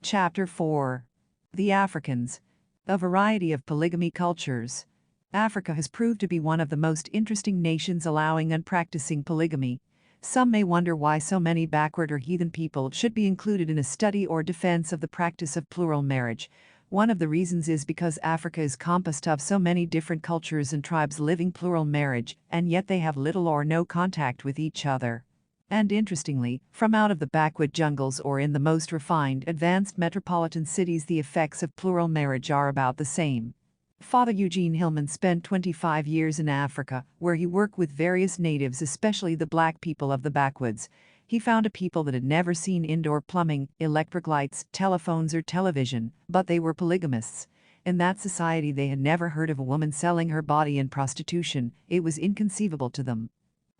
Chapter 4. The Africans. A variety of polygamy cultures. Africa has proved to be one of the most interesting nations allowing and practicing polygamy. Some may wonder why so many backward or heathen people should be included in a study or defense of the practice of plural marriage. One of the reasons is because Africa is composed of so many different cultures and tribes living plural marriage, and yet they have little or no contact with each other. And interestingly, from out of the backwood jungles or in the most refined, advanced metropolitan cities, the effects of plural marriage are about the same. Father Eugene Hillman spent 25 years in Africa, where he worked with various natives, especially the black people of the backwoods. He found a people that had never seen indoor plumbing, electric lights, telephones, or television, but they were polygamists. In that society, they had never heard of a woman selling her body in prostitution. It was inconceivable to them.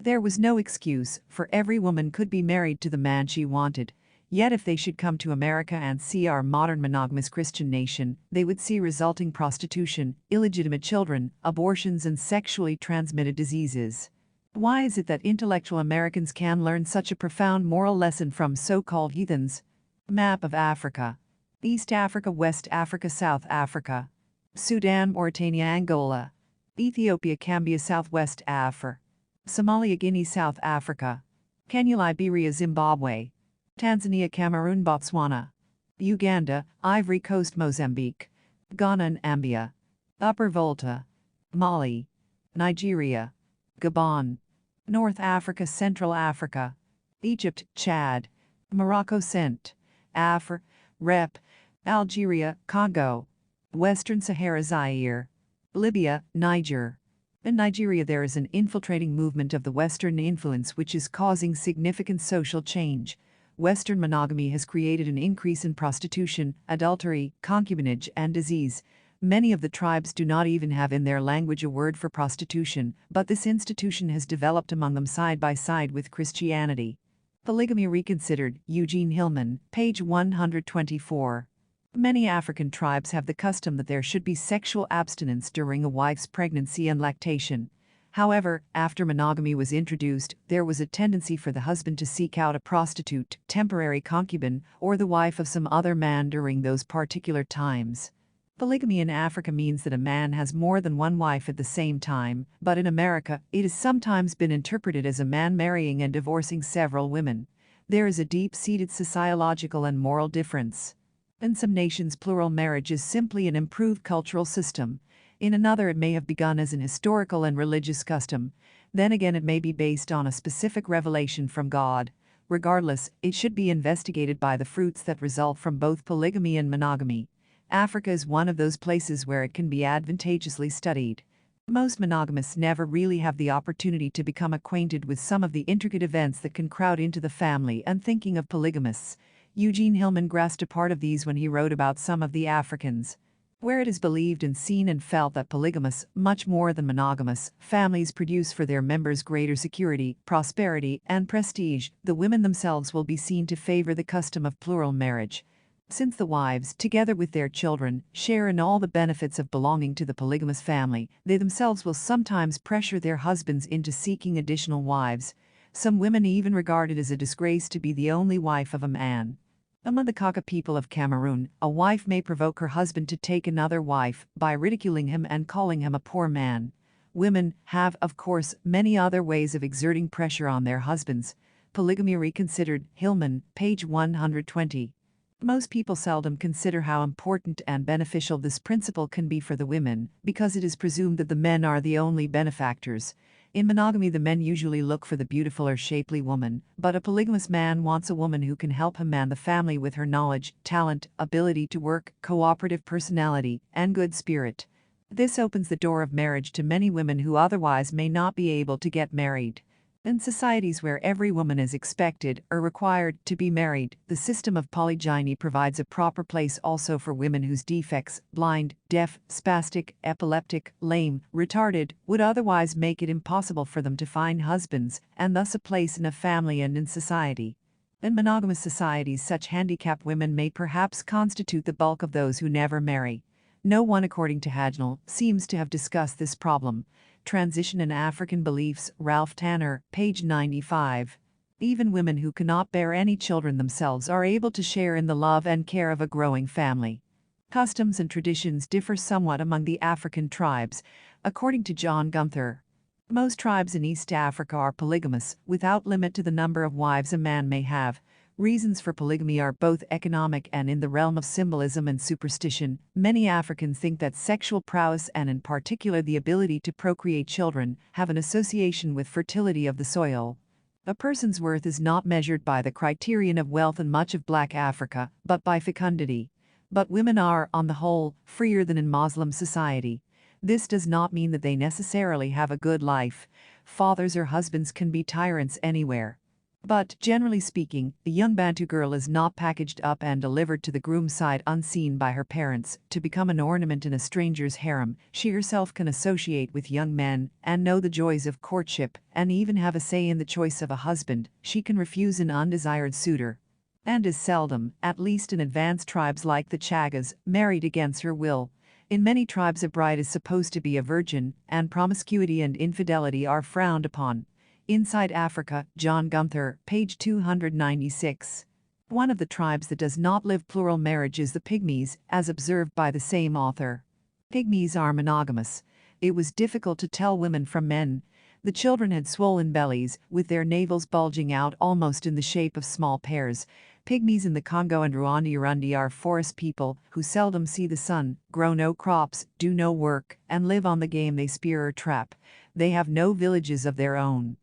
There was no excuse, for every woman could be married to the man she wanted. Yet if they should come to America and see our modern monogamous Christian nation, they would see resulting prostitution, illegitimate children, abortions, and sexually transmitted diseases. Why is it that intellectual Americans can learn such a profound moral lesson from so-called heathens? Map of Africa. East Africa, West Africa, South Africa. Sudan, Mauritania, Angola. Ethiopia, Gambia, Southwest Africa. Somalia, Guinea, South Africa. Kenya, Liberia, Zimbabwe. Tanzania, Cameroon, Botswana. Uganda, Ivory Coast, Mozambique. Ghana and Zambia. Upper Volta. Mali. Nigeria. Gabon. North Africa, Central Africa. Egypt, Chad. Morocco, Saint. Afar, Rep. Algeria, Congo. Western Sahara, Zaire. Libya, Niger. In Nigeria, there is an infiltrating movement of the Western influence which is causing significant social change. Western monogamy has created an increase in prostitution, adultery, concubinage, and disease. Many of the tribes do not even have in their language a word for prostitution, but this institution has developed among them side by side with Christianity. Polygamy Reconsidered, Eugene Hillman, page 124. Many African tribes have the custom that there should be sexual abstinence during a wife's pregnancy and lactation. However, after monogamy was introduced, there was a tendency for the husband to seek out a prostitute, temporary concubine, or the wife of some other man during those particular times. Polygamy in Africa means that a man has more than one wife at the same time, but in America, it has sometimes been interpreted as a man marrying and divorcing several women. There is a deep-seated sociological and moral difference. In some nations, plural marriage is simply an improved cultural system. In another, it may have begun as an historical and religious custom. Then again, it may be based on a specific revelation from God. Regardless, it should be investigated by the fruits that result from both polygamy and monogamy. Africa is one of those places where it can be advantageously studied. Most monogamists never really have the opportunity to become acquainted with some of the intricate events that can crowd into the family and thinking of polygamists. Eugene Hillman grasped a part of these when he wrote about some of the Africans. Where it is believed and seen and felt that polygamous, much more than monogamous, families produce for their members greater security, prosperity, and prestige, the women themselves will be seen to favor the custom of plural marriage. Since the wives, together with their children, share in all the benefits of belonging to the polygamous family, they themselves will sometimes pressure their husbands into seeking additional wives. Some women even regard it as a disgrace to be the only wife of a man. Among the Kaka people of Cameroon, a wife may provoke her husband to take another wife by ridiculing him and calling him a poor man. Women have, of course, many other ways of exerting pressure on their husbands. Polygamy Reconsidered, Hillman, page 120. Most people seldom consider how important and beneficial this principle can be for the women, because it is presumed that the men are the only benefactors. In monogamy, the men usually look for the beautiful or shapely woman, but a polygamous man wants a woman who can help him man the family with her knowledge, talent, ability to work, cooperative personality, and good spirit. This opens the door of marriage to many women who otherwise may not be able to get married. In societies where every woman is expected or required to be married, the system of polygyny provides a proper place also for women whose defects, blind, deaf, spastic, epileptic, lame, retarded, would otherwise make it impossible for them to find husbands, and thus a place in a family and in society. In monogamous societies, such handicapped women may perhaps constitute the bulk of those who never marry. No one, according to Hagnall, seems to have discussed this problem. Transition in African Beliefs, Ralph Tanner, page 95. Even women who cannot bear any children themselves are able to share in the love and care of a growing family. Customs and traditions differ somewhat among the African tribes, according to John Gunther. Most tribes in East Africa are polygamous, without limit to the number of wives a man may have. Reasons for polygamy are both economic and in the realm of symbolism and superstition. Many Africans think that sexual prowess and in particular the ability to procreate children have an association with fertility of the soil. A person's worth is not measured by the criterion of wealth in much of Black Africa, but by fecundity. But women are, on the whole, freer than in Muslim society. This does not mean that they necessarily have a good life. Fathers or husbands can be tyrants anywhere. But, generally speaking, a young Bantu girl is not packaged up and delivered to the groom's side unseen by her parents to become an ornament in a stranger's harem. She herself can associate with young men and know the joys of courtship and even have a say in the choice of a husband. She can refuse an undesired suitor and is seldom, at least in advanced tribes like the Chagas, married against her will. In many tribes a bride is supposed to be a virgin, and promiscuity and infidelity are frowned upon. Inside Africa, John Gunther, page 296. One of the tribes that does not live plural marriage is the Pygmies, as observed by the same author. Pygmies are monogamous. It was difficult to tell women from men. The children had swollen bellies, with their navels bulging out almost in the shape of small pears. Pygmies in the Congo and Rwanda are forest people who seldom see the sun, grow no crops, do no work, and live on the game they spear or trap. They have no villages of their own.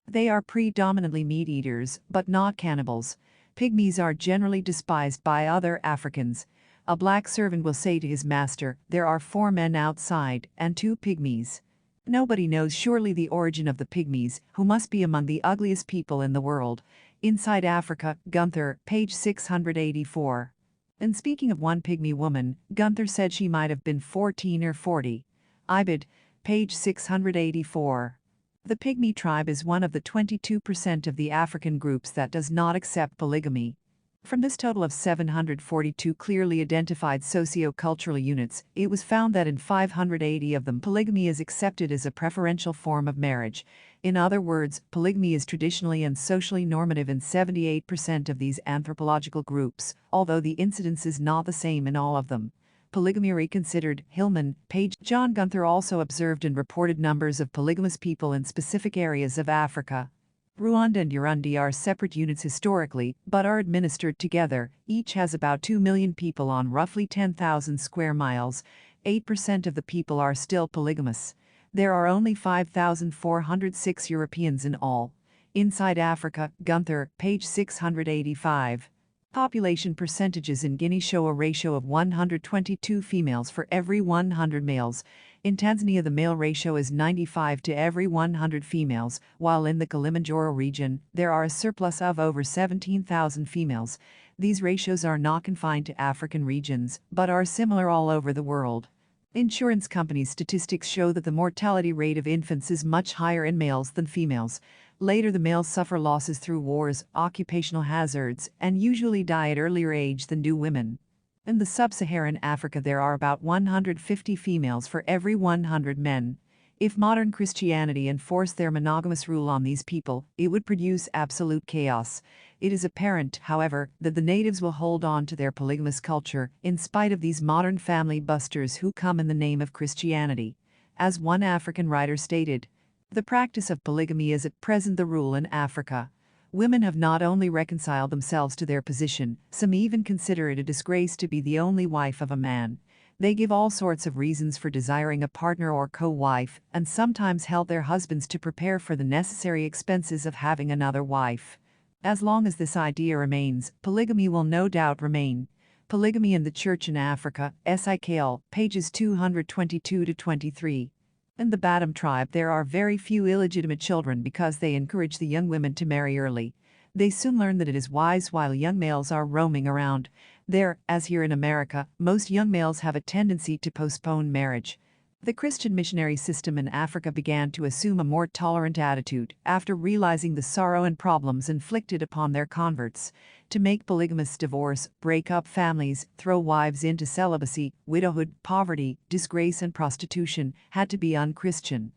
They are predominantly meat-eaters, but not cannibals. Pygmies are generally despised by other Africans. A black servant will say to his master, "There are 4 men outside, and 2 pygmies." Nobody knows surely the origin of the Pygmies, who must be among the ugliest people in the world. Inside Africa, Gunther, page 684. And speaking of one pygmy woman, Gunther said she might have been 14 or 40. Ibid, page 684. The Pygmy tribe is one of the 22% of the African groups that does not accept polygamy. From this total of 742 clearly identified socio-cultural units, it was found that in 580 of them polygamy is accepted as a preferential form of marriage. In other words, polygamy is traditionally and socially normative in 78% of these anthropological groups, although the incidence is not the same in all of them. Polygamy reconsidered, Hillman, page. John Gunther also observed and reported numbers of polygamous people in specific areas of Africa. Rwanda and Burundi are separate units historically, but are administered together. Each has about 2 million people on roughly 10,000 square miles. 8% of the people are still polygamous. There are only 5,406 Europeans in all. Inside Africa, Gunther, page 685. Population percentages in Guinea show a ratio of 122 females for every 100 males. In Tanzania the male ratio is 95 to every 100 females, while in the Kilimanjaro region, there are a surplus of over 17,000 females. These ratios are not confined to African regions, but are similar all over the world. Insurance companies' statistics show that the mortality rate of infants is much higher in males than females. Later the males suffer losses through wars, occupational hazards, and usually die at earlier age than do women. In the sub-Saharan Africa there are about 150 females for every 100 men. If modern Christianity enforced their monogamous rule on these people, it would produce absolute chaos. It is apparent, however, that the natives will hold on to their polygamous culture, in spite of these modern family busters who come in the name of Christianity. As one African writer stated, "The practice of polygamy is at present the rule in Africa. Women have not only reconciled themselves to their position, some even consider it a disgrace to be the only wife of a man. They give all sorts of reasons for desiring a partner or co-wife, and sometimes help their husbands to prepare for the necessary expenses of having another wife. As long as this idea remains, polygamy will no doubt remain." Polygamy in the Church in Africa, SIKL, pages 222-23. In the Badam tribe there are very few illegitimate children because they encourage the young women to marry early. They soon learn that it is wise while young males are roaming around. There, as here in America, most young males have a tendency to postpone marriage. The Christian missionary system in Africa began to assume a more tolerant attitude after realizing the sorrow and problems inflicted upon their converts. To make polygamists divorce, break up families, throw wives into celibacy, widowhood, poverty, disgrace and prostitution had to be un-Christian.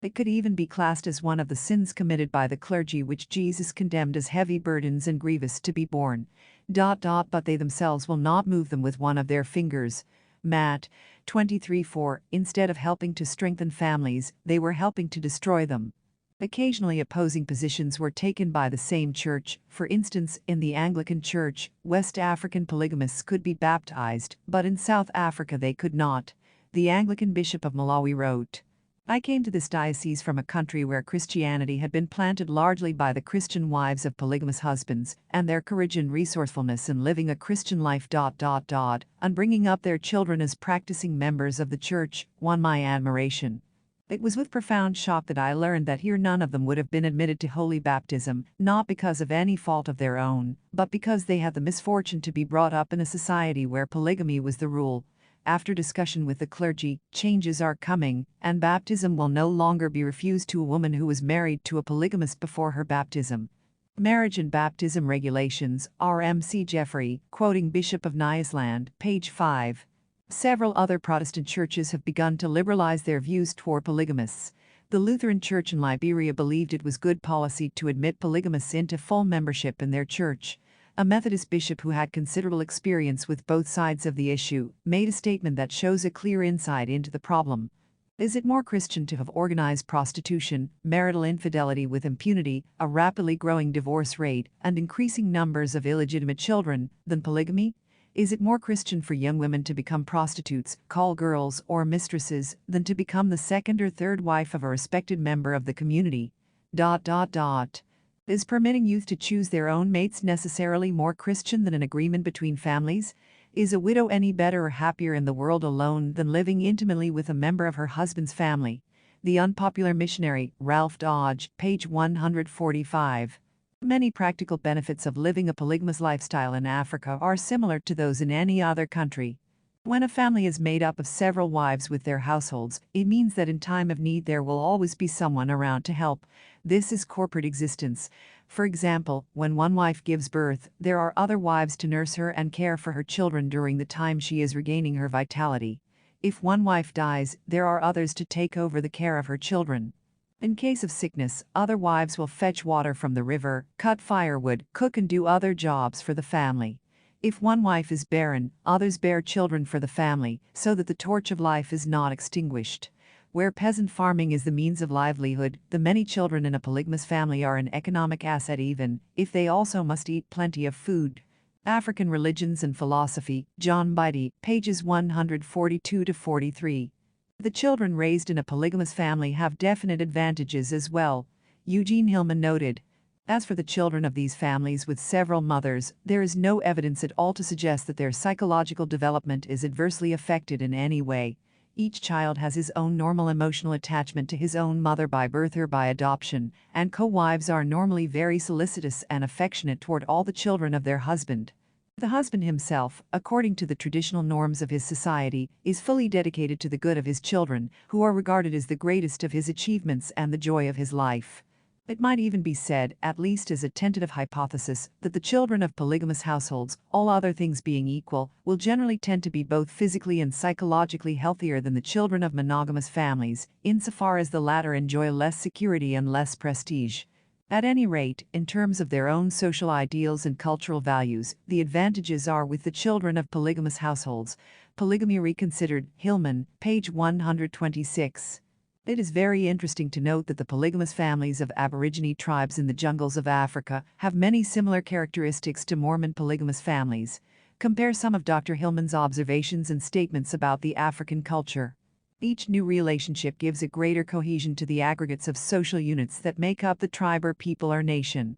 It could even be classed as one of the sins committed by the clergy which Jesus condemned as heavy burdens and grievous to be borne. But they themselves will not move them with one of their fingers. Matt 23:4. Instead of helping to strengthen families, they were helping to destroy them. Occasionally opposing positions were taken by the same church. For instance, in the Anglican Church, West African polygamists could be baptized, but in South Africa they could not. The Anglican Bishop of Malawi wrote, "I came to this diocese from a country where Christianity had been planted largely by the Christian wives of polygamous husbands, and their courage and resourcefulness in living a Christian life. And bringing up their children as practicing members of the church won my admiration. It was with profound shock that I learned that here none of them would have been admitted to holy baptism, not because of any fault of their own, but because they had the misfortune to be brought up in a society where polygamy was the rule. After discussion with the clergy, changes are coming, and baptism will no longer be refused to a woman who was married to a polygamist before her baptism." Marriage and Baptism Regulations, R.M.C. Jeffrey, quoting Bishop of Nyasaland, page 5. Several other Protestant churches have begun to liberalize their views toward polygamists. The Lutheran Church in Liberia believed it was good policy to admit polygamists into full membership in their church. A Methodist bishop who had considerable experience with both sides of the issue made a statement that shows a clear insight into the problem. Is it more Christian to have organized prostitution, marital infidelity with impunity, a rapidly growing divorce rate, and increasing numbers of illegitimate children, than polygamy? Is it more Christian for young women to become prostitutes, call girls, or mistresses, than to become the second or third wife of a respected member of the community? Is permitting youth to choose their own mates necessarily more Christian than an agreement between families? Is a widow any better or happier in the world alone than living intimately with a member of her husband's family? The Unpopular Missionary, Ralph Dodge, page 145. Many practical benefits of living a polygamous lifestyle in Africa are similar to those in any other country. When a family is made up of several wives with their households, it means that in time of need there will always be someone around to help. This is corporate existence. For example, when one wife gives birth, there are other wives to nurse her and care for her children during the time she is regaining her vitality. If one wife dies, there are others to take over the care of her children. In case of sickness, other wives will fetch water from the river, cut firewood, cook and do other jobs for the family. If one wife is barren, others bear children for the family, so that the torch of life is not extinguished. Where peasant farming is the means of livelihood, the many children in a polygamous family are an economic asset even if they also must eat plenty of food. African Religions and Philosophy, John Beatty, pages 142-43. The children raised in a polygamous family have definite advantages as well, Eugene Hillman noted. As for the children of these families with several mothers, there is no evidence at all to suggest that their psychological development is adversely affected in any way. Each child has his own normal emotional attachment to his own mother by birth or by adoption, and co-wives are normally very solicitous and affectionate toward all the children of their husband. The husband himself, according to the traditional norms of his society, is fully dedicated to the good of his children, who are regarded as the greatest of his achievements and the joy of his life. It might even be said, at least as a tentative hypothesis, that the children of polygamous households, all other things being equal, will generally tend to be both physically and psychologically healthier than the children of monogamous families, insofar as the latter enjoy less security and less prestige. At any rate, in terms of their own social ideals and cultural values, the advantages are with the children of polygamous households. Polygamy Reconsidered, Hillman, page 126. It is very interesting to note that the polygamous families of Aborigine tribes in the jungles of Africa have many similar characteristics to Mormon polygamous families. Compare some of Dr. Hillman's observations and statements about the African culture. Each new relationship gives a greater cohesion to the aggregates of social units that make up the tribe or people or nation.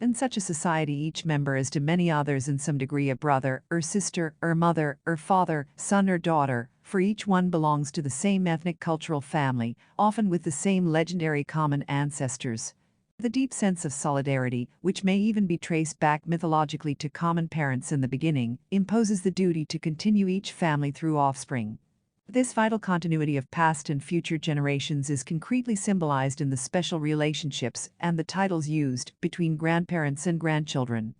In such a society, each member is to many others in some degree a brother, or sister, or mother, or father, son or daughter, for each one belongs to the same ethnic cultural family, often with the same legendary common ancestors. The deep sense of solidarity, which may even be traced back mythologically to common parents in the beginning, imposes the duty to continue each family through offspring. This vital continuity of past and future generations is concretely symbolized in the special relationships and the titles used between grandparents and grandchildren.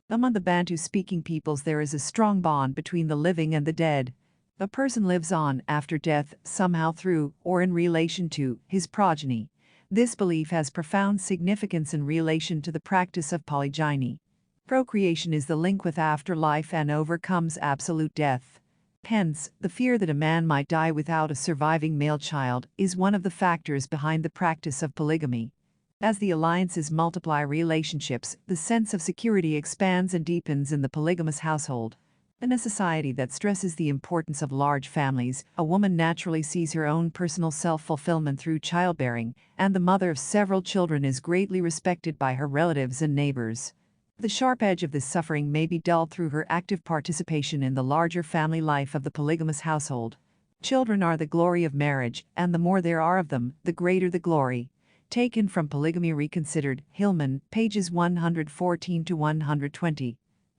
Among the Bantu-speaking peoples there is a strong bond between the living and the dead. A person lives on after death, somehow through, or in relation to, his progeny. This belief has profound significance in relation to the practice of polygyny. Procreation is the link with afterlife and overcomes absolute death. Hence, the fear that a man might die without a surviving male child is one of the factors behind the practice of polygamy. As the alliances multiply relationships, the sense of security expands and deepens in the polygamous household. In a society that stresses the importance of large families, a woman naturally sees her own personal self-fulfillment through childbearing, and the mother of several children is greatly respected by her relatives and neighbors. The sharp edge of this suffering may be dulled through her active participation in the larger family life of the polygamous household. Children are the glory of marriage, and the more there are of them, the greater the glory. Taken from Polygamy Reconsidered, Hillman, pages 114 to 120.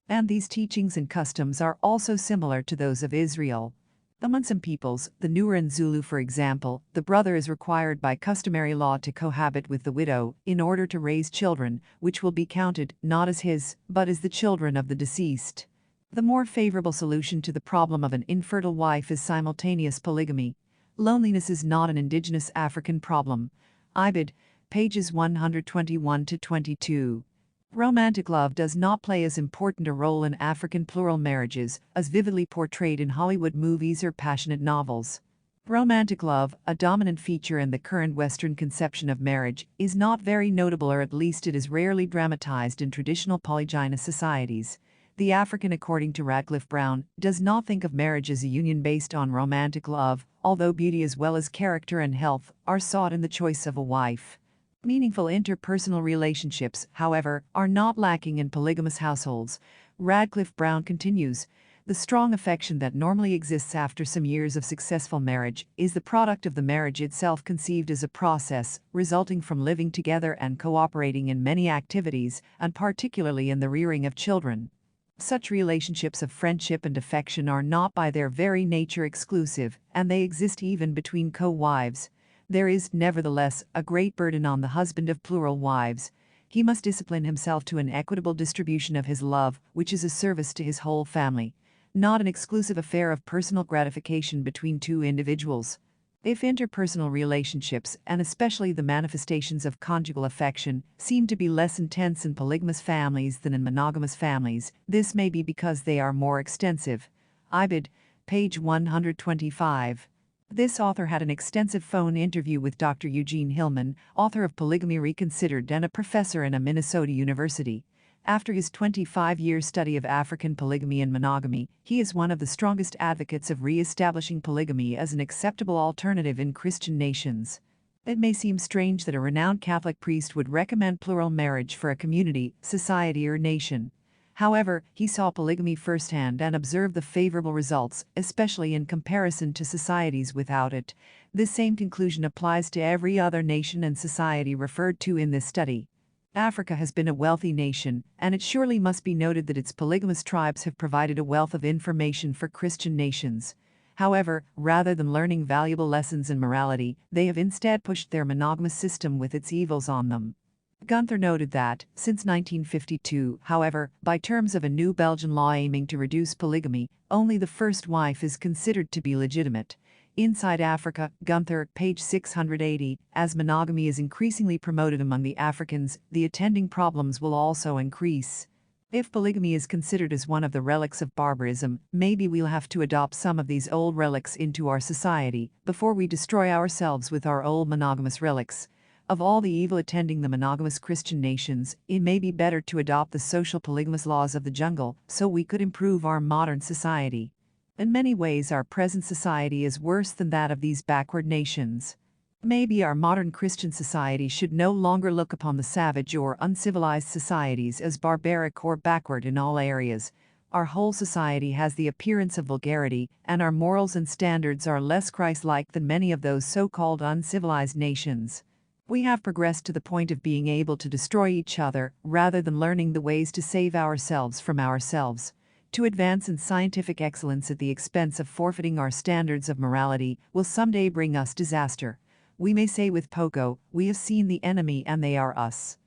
And these teachings and customs are also similar to those of Israel. Among some peoples, the Nuer and Zulu for example, the brother is required by customary law to cohabit with the widow in order to raise children, which will be counted not as his, but as the children of the deceased. The more favorable solution to the problem of an infertile wife is simultaneous polygamy. Loneliness is not an indigenous African problem. Ibid, pages 121 to 22. Romantic love does not play as important a role in African plural marriages as vividly portrayed in Hollywood movies or passionate novels. Romantic love, a dominant feature in the current Western conception of marriage, is not very notable, or at least it is rarely dramatized in traditional polygynous societies. The African, according to Radcliffe Brown, does not think of marriage as a union based on romantic love, although beauty as well as character and health are sought in the choice of a wife. Meaningful interpersonal relationships, however, are not lacking in polygamous households. Radcliffe Brown continues, the strong affection that normally exists after some years of successful marriage is the product of the marriage itself, conceived as a process resulting from living together and cooperating in many activities, and particularly in the rearing of children. Such relationships of friendship and affection are not by their very nature exclusive, and they exist even between co-wives. There is, nevertheless, a great burden on the husband of plural wives. He must discipline himself to an equitable distribution of his love, which is a service to his whole family, not an exclusive affair of personal gratification between two individuals. If interpersonal relationships, and especially the manifestations of conjugal affection, seem to be less intense in polygamous families than in monogamous families, this may be because they are more extensive. Ibid, page 125. This author had an extensive phone interview with Dr. Eugene Hillman, author of Polygamy Reconsidered and a professor in a Minnesota university. After his 25-year study of African polygamy and monogamy, he is one of the strongest advocates of re-establishing polygamy as an acceptable alternative in Christian nations. It may seem strange that a renowned Catholic priest would recommend plural marriage for a community, society, or nation. However, he saw polygamy firsthand and observed the favorable results, especially in comparison to societies without it. This same conclusion applies to every other nation and society referred to in this study. Africa has been a wealthy nation, and it surely must be noted that its polygamous tribes have provided a wealth of information for Christian nations. However, rather than learning valuable lessons in morality, they have instead pushed their monogamous system with its evils on them. Gunther noted that, since 1952, however, by terms of a new Belgian law aiming to reduce polygamy, only the first wife is considered to be legitimate. Inside Africa, Gunther, page 680, as monogamy is increasingly promoted among the Africans, the attending problems will also increase. If polygamy is considered as one of the relics of barbarism, maybe we'll have to adopt some of these old relics into our society before we destroy ourselves with our old monogamous relics. Of all the evil attending the monogamous Christian nations, it may be better to adopt the social polygamous laws of the jungle so we could improve our modern society. In many ways, our present society is worse than that of these backward nations. Maybe our modern Christian society should no longer look upon the savage or uncivilized societies as barbaric or backward in all areas. Our whole society has the appearance of vulgarity, and our morals and standards are less Christ-like than many of those so-called uncivilized nations. We have progressed to the point of being able to destroy each other rather than learning the ways to save ourselves from ourselves. To advance in scientific excellence at the expense of forfeiting our standards of morality will someday bring us disaster. We may say with Pogo, we have seen the enemy and they are us.